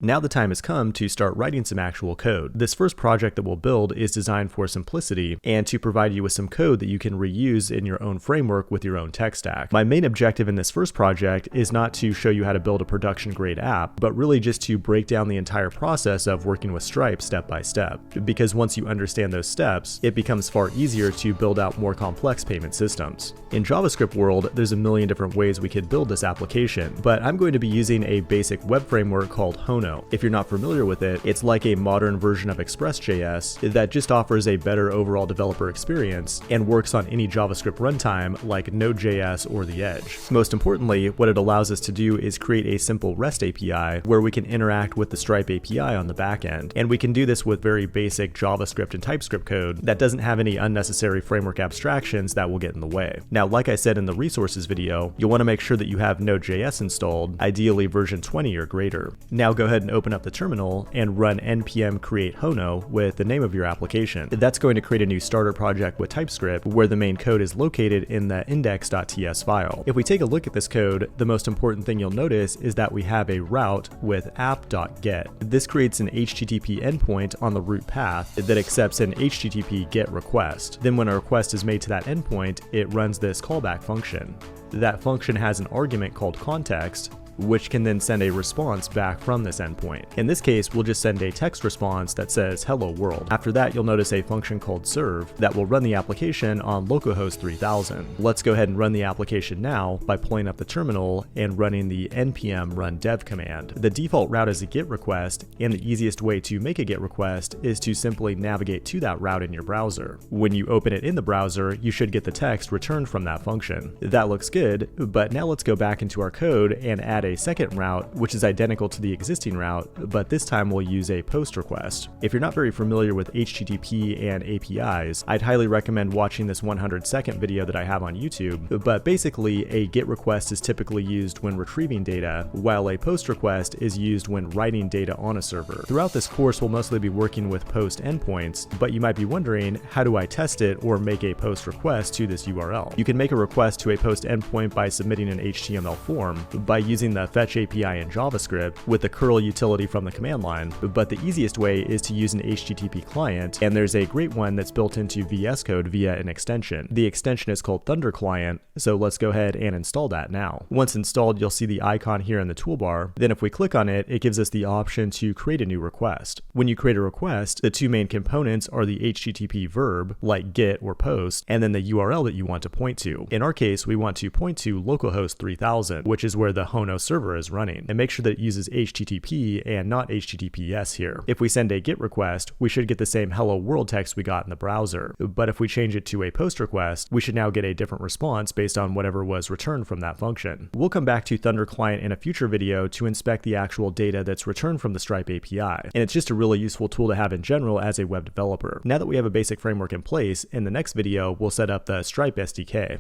Now the time has come to start writing some actual code. This first project that we'll build is designed for simplicity and to provide you with some code that you can reuse in your own framework with your own tech stack. My main objective in this first project is not to show you how to build a production grade app, but really just to break down the entire process of working with Stripe step by step. Because once you understand those steps, it becomes far easier to build out more complex payment systems. In JavaScript world, there's a million different ways we could build this application, but I'm going to be using a basic web framework called Hono. If you're not familiar with it, it's like a modern version of Express.js that just offers a better overall developer experience and works on any JavaScript runtime like Node.js or the Edge. Most importantly, what it allows us to do is create a simple REST API where we can interact with the Stripe API on the back end, and we can do this with very basic JavaScript and TypeScript code that doesn't have any unnecessary framework abstractions that will get in the way. Now, like I said in the resources video, you'll want to make sure that you have Node.js installed, ideally version 20 or greater. Now go ahead and open up the terminal and run npm create hono with the name of your application. That's going to create a new starter project with TypeScript where the main code is located in the index.ts file. If we take a look at this code, the most important thing you'll notice is that we have a route with app.get. This creates an HTTP endpoint on the root path that accepts an HTTP GET request. Then when a request is made to that endpoint, it runs this callback function. That function has an argument called context, which can then send a response back from this endpoint. In this case, we'll just send a text response that says hello world. After that, you'll notice a function called serve that will run the application on localhost 3000. Let's go ahead and run the application now by pulling up the terminal and running the npm run dev command. The default route is a GET request, and the easiest way to make a GET request is to simply navigate to that route in your browser. When you open it in the browser, you should get the text returned from that function. That looks good, but now let's go back into our code and add a second route, which is identical to the existing route, but this time we'll use a post request. If you're not very familiar with HTTP and APIs, I'd highly recommend watching this 100-second video that I have on YouTube, but basically a GET request is typically used when retrieving data, while a post request is used when writing data on a server. Throughout this course, we'll mostly be working with post endpoints, but you might be wondering, how do I test it or make a post request to this URL? You can make a request to a post endpoint by submitting an HTML form by using the fetch API in JavaScript with the curl utility from the command line, but the easiest way is to use an HTTP client, and there's a great one that's built into VS Code via an extension. The extension is called Thunder Client, so let's go ahead and install that now. Once installed, you'll see the icon here in the toolbar. Then if we click on it, it gives us the option to create a new request. When you create a request, the two main components are the HTTP verb, like GET or post, and then the URL that you want to point to. In our case, we want to point to localhost 3000, which is where the Hono server is running, and make sure that it uses HTTP and not HTTPS here. If we send a GET request, we should get the same hello world text we got in the browser, but if we change it to a post request, we should now get a different response based on whatever was returned from that function. We'll come back to Thunder Client in a future video to inspect the actual data that's returned from the Stripe API, and it's just a really useful tool to have in general as a web developer. Now that we have a basic framework in place, in the next video, we'll set up the Stripe SDK.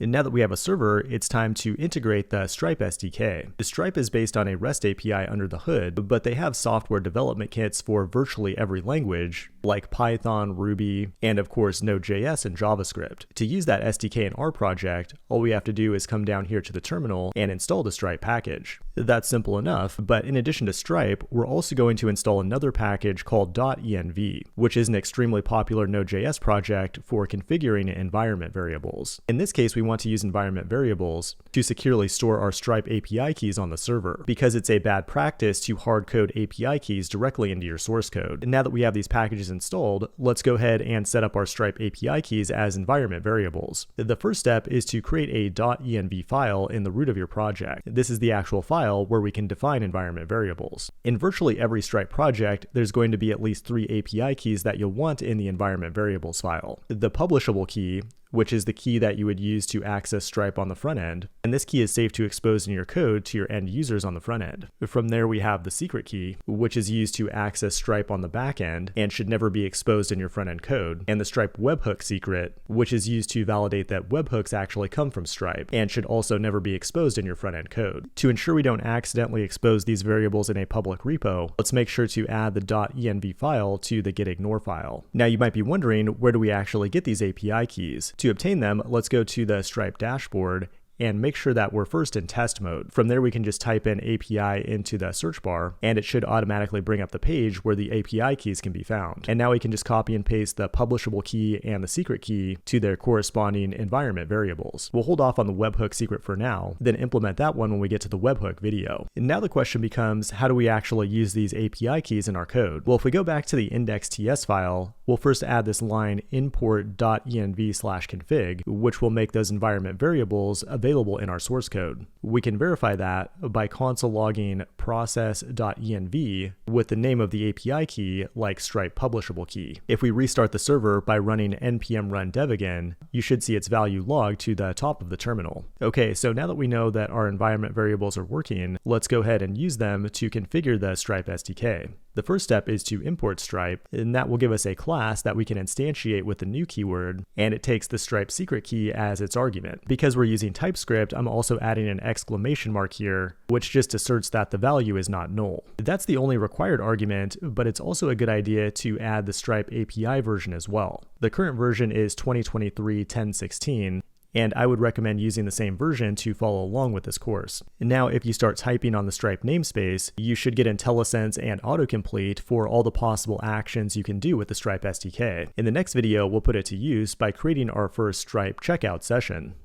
And now that we have a server, it's time to integrate the Stripe SDK. The Stripe is based on a REST API under the hood, but they have software development kits for virtually every language, like Python, Ruby, and of course Node.js and JavaScript. To use that SDK in our project, all we have to do is come down here to the terminal and install the Stripe package. That's simple enough, but in addition to Stripe, we're also going to install another package called .env, which is an extremely popular Node.js project for configuring environment variables. In this case, we want to use environment variables to securely store our Stripe API keys on the server, because it's a bad practice to hard code API keys directly into your source code. And now that we have these packages installed, let's go ahead and set up our Stripe API keys as environment variables. The first step is to create a .env file in the root of your project. This is the actual file where we can define environment variables. In virtually every Stripe project, there's going to be at least 3 API keys that you'll want in the environment variables file. The publishable key, which is the key that you would use to access Stripe on the front end, and this key is safe to expose in your code to your end users on the front end. From there we have the secret key, which is used to access Stripe on the back end and should never be exposed in your front end code, and the Stripe webhook secret, which is used to validate that webhooks actually come from Stripe and should also never be exposed in your front end code. To ensure we don't accidentally expose these variables in a public repo, let's make sure to add the .env file to the getignore file. Now you might be wondering, where do we actually get these API keys? To obtain them, let's go to the Stripe dashboard and make sure that we're first in test mode. From there, we can just type in API into the search bar, and it should automatically bring up the page where the API keys can be found. And now we can just copy and paste the publishable key and the secret key to their corresponding environment variables. We'll hold off on the webhook secret for now, then implement that one when we get to the webhook video. And now the question becomes, how do we actually use these API keys in our code? Well, if we go back to the index.ts file, we'll first add this line import.env/config, which will make those environment variables available in our source code. We can verify that by console logging process.env with the name of the API key, like Stripe publishable key. If we restart the server by running npm run dev again, you should see its value logged to the top of the terminal. Okay, so now that we know that our environment variables are working, let's go ahead and use them to configure the Stripe SDK. The first step is to import Stripe, and that will give us a class that we can instantiate with the new keyword, and it takes the Stripe secret key as its argument. Because we're using TypeScript, I'm also adding an exclamation mark here, which just asserts that the value is not null. That's the only required argument, but it's also a good idea to add the Stripe API version as well. The current version is 2023-1016, and I would recommend using the same version to follow along with this course. And now if you start typing on the Stripe namespace, you should get IntelliSense and autocomplete for all the possible actions you can do with the Stripe SDK. In the next video, we'll put it to use by creating our first Stripe checkout session.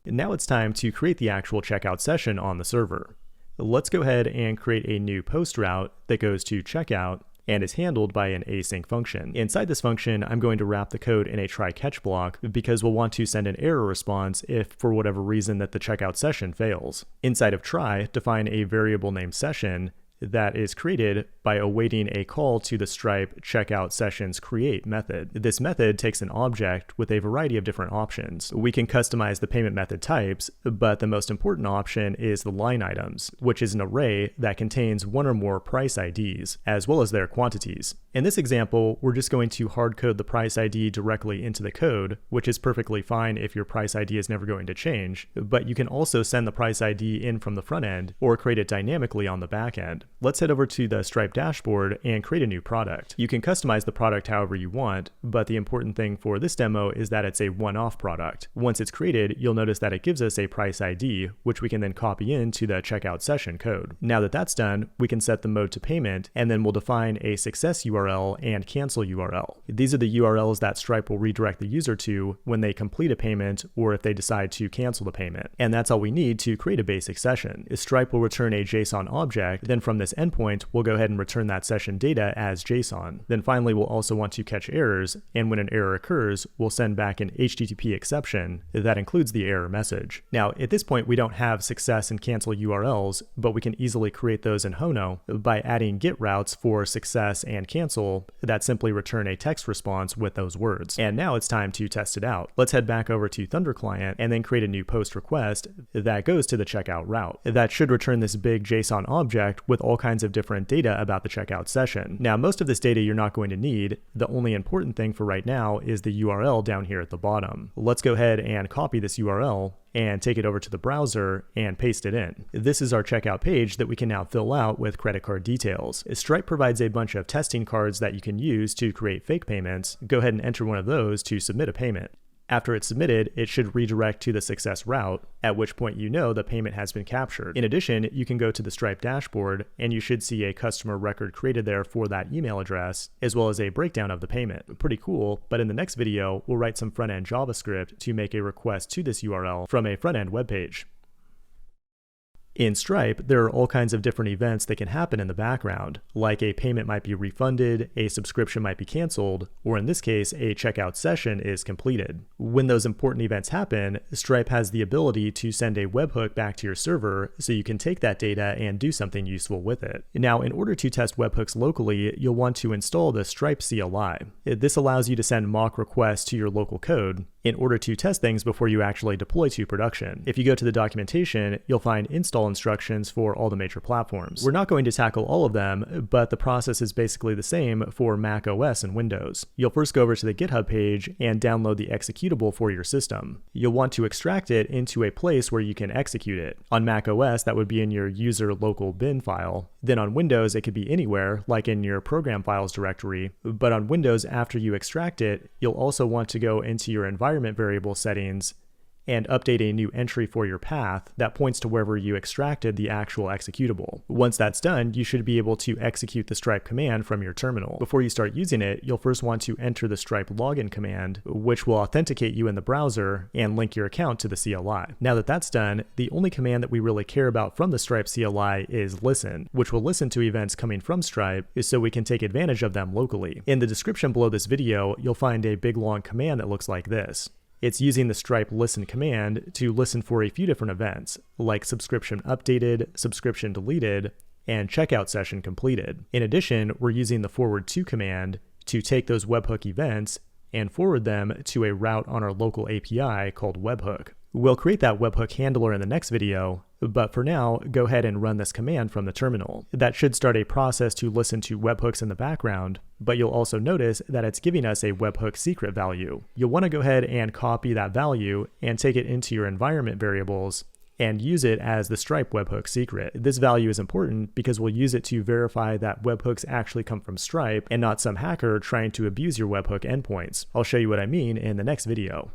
And now it's time to create the actual checkout session on the server. Let's go ahead and create a new post route that goes to checkout and is handled by an async function. Inside this function, I'm going to wrap the code in a try-catch block because we'll want to send an error response if, for whatever reason, that the checkout session fails. Inside of try, define a variable named session that is created by awaiting a call to the Stripe checkout sessions create method. This method takes an object with a variety of different options. We can customize the payment method types, but the most important option is the line items, which is an array that contains one or more price IDs, as well as their quantities. In this example, we're just going to hard code the price ID directly into the code, which is perfectly fine if your price ID is never going to change, but you can also send the price ID in from the front end or create it dynamically on the back end. Let's head over to the Stripe dashboard and create a new product. You can customize the product however you want, but the important thing for this demo is that it's a one-off product. Once it's created, you'll notice that it gives us a price ID, which we can then copy into the checkout session code. Now that that's done, we can set the mode to payment, and then we'll define a success URL and cancel URL. These are the URLs that Stripe will redirect the user to when they complete a payment or if they decide to cancel the payment. And that's all we need to create a basic session. Stripe will return a JSON object, then from this endpoint, we'll go ahead and return that session data as JSON. Then finally, we'll also want to catch errors, and when an error occurs, we'll send back an HTTP exception that includes the error message. Now, at this point, we don't have success and cancel URLs, but we can easily create those in Hono by adding get routes for success and cancel that simply return a text response with those words. And now it's time to test it out. Let's head back over to Thunder Client and then create a new post request that goes to the checkout route. That should return this big JSON object with all kinds of different data about the checkout session. Now, most of this data you're not going to need. The only important thing for right now is the URL down here at the bottom. Let's go ahead and copy this URL and take it over to the browser and paste it in. This is our checkout page that we can now fill out with credit card details. Stripe provides a bunch of testing cards that you can use to create fake payments. Go ahead and enter one of those to submit a payment. After it's submitted, it should redirect to the success route, at which point you know the payment has been captured. In addition, you can go to the Stripe dashboard and you should see a customer record created there for that email address, as well as a breakdown of the payment. Pretty cool, but in the next video, we'll write some front-end JavaScript to make a request to this URL from a front-end web page. In Stripe, there are all kinds of different events that can happen in the background, like a payment might be refunded, a subscription might be canceled, or in this case, a checkout session is completed. When those important events happen, Stripe has the ability to send a webhook back to your server so you can take that data and do something useful with it. Now, in order to test webhooks locally, you'll want to install the Stripe CLI. This allows you to send mock requests to your local code in order to test things before you actually deploy to production. If you go to the documentation, you'll find install instructions for all the major platforms. We're not going to tackle all of them, but the process is basically the same for Mac OS and Windows. You'll first go over to the GitHub page and download the executable for your system. You'll want to extract it into a place where you can execute it. On Mac OS, that would be in your user local bin file. Then on Windows, it could be anywhere, like in your program files directory. But on Windows, after you extract it, you'll also want to go into your environment variable settings and update a new entry for your path that points to wherever you extracted the actual executable. Once that's done, you should be able to execute the Stripe command from your terminal. Before you start using it, you'll first want to enter the Stripe login command, which will authenticate you in the browser and link your account to the CLI. Now that that's done, the only command that we really care about from the Stripe CLI is listen, which will listen to events coming from Stripe so we can take advantage of them locally. In the description below this video, you'll find a big long command that looks like this. It's using the Stripe listen command to listen for a few different events, like subscription updated, subscription deleted, and checkout session completed. In addition, we're using the forward to command to take those webhook events and forward them to a route on our local API called webhook. We'll create that webhook handler in the next video, but for now, go ahead and run this command from the terminal. That should start a process to listen to webhooks in the background, but you'll also notice that it's giving us a webhook secret value. You'll want to go ahead and copy that value and take it into your environment variables and use it as the Stripe webhook secret. This value is important because we'll use it to verify that webhooks actually come from Stripe and not some hacker trying to abuse your webhook endpoints. I'll show you what I mean in the next video.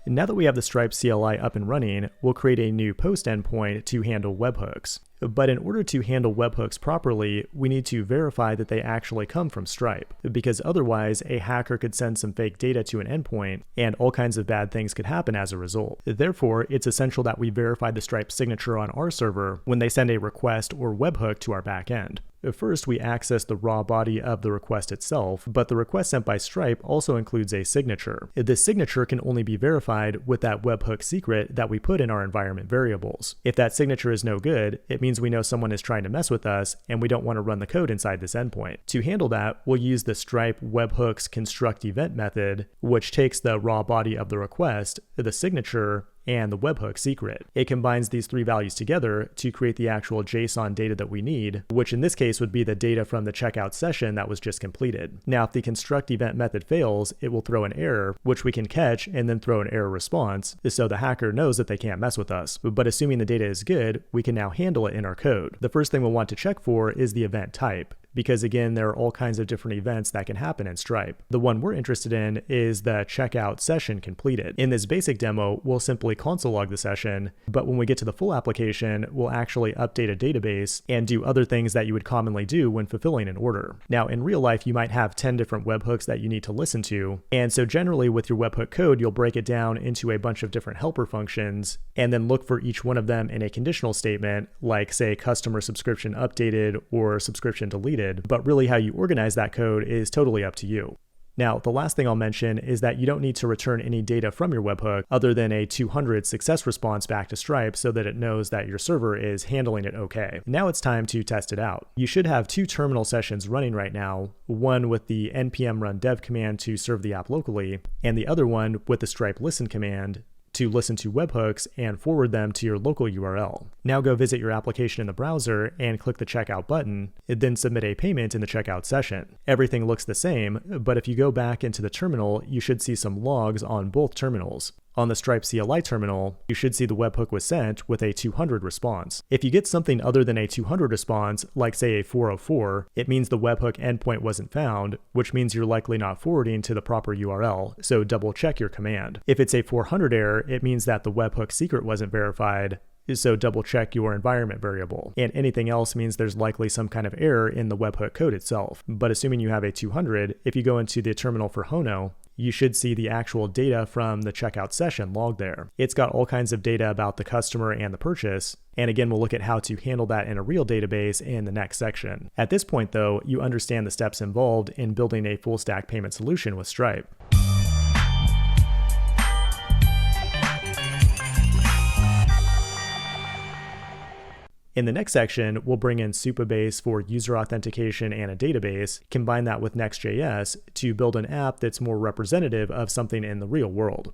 Now that we have the Stripe CLI up and running, we'll create a new post endpoint to handle webhooks. But in order to handle webhooks properly, we need to verify that they actually come from Stripe, because otherwise a hacker could send some fake data to an endpoint and all kinds of bad things could happen as a result. Therefore, it's essential that we verify the Stripe signature on our server when they send a request or webhook to our backend. First, we access the raw body of the request itself, but the request sent by Stripe also includes a signature. This signature can only be verified with that webhook secret that we put in our environment variables. If that signature is no good, it means we know someone is trying to mess with us and we don't want to run the code inside this endpoint. To handle that, we'll use the Stripe Webhooks construct event method, which takes the raw body of the request, the signature, and the webhook secret. It combines these three values together to create the actual JSON data that we need, which in this case would be the data from the checkout session that was just completed. Now, if the construct event method fails, it will throw an error, which we can catch and then throw an error response, so the hacker knows that they can't mess with us. But assuming the data is good, we can now handle it in our code. The first thing we'll want to check for is the event type, because again, there are all kinds of different events that can happen in Stripe. The one we're interested in is the checkout session completed. In this basic demo, we'll simply console log the session, but when we get to the full application, we'll actually update a database and do other things that you would commonly do when fulfilling an order. Now, in real life, you might have 10 different webhooks that you need to listen to, and so generally with your webhook code, you'll break it down into a bunch of different helper functions, and then look for each one of them in a conditional statement, like say customer subscription updated or subscription deleted. But really how you organize that code is totally up to you. Now, the last thing I'll mention is that you don't need to return any data from your webhook other than a 200 success response back to Stripe so that it knows that your server is handling it okay. Now it's time to test it out. You should have two terminal sessions running right now, one with the npm run dev command to serve the app locally, and the other one with the Stripe listen command to listen to webhooks and forward them to your local URL. Now go visit your application in the browser and click the checkout button, then submit a payment in the checkout session. Everything looks the same, but if you go back into the terminal, you should see some logs on both terminals. On the Stripe CLI terminal, you should see the webhook was sent with a 200 response. If you get something other than a 200 response, like say a 404, it means the webhook endpoint wasn't found, which means you're likely not forwarding to the proper URL, so double check your command. If it's a 400 error, it means that the webhook secret wasn't verified, so double check your environment variable. And anything else means there's likely some kind of error in the webhook code itself. But assuming you have a 200, if you go into the terminal for Hono, you should see the actual data from the checkout session logged there. It's got all kinds of data about the customer and the purchase, and again, we'll look at how to handle that in a real database in the next section. At this point though, you understand the steps involved in building a full stack payment solution with Stripe. In the next section, we'll bring in Supabase for user authentication and a database, combine that with Next.js to build an app that's more representative of something in the real world.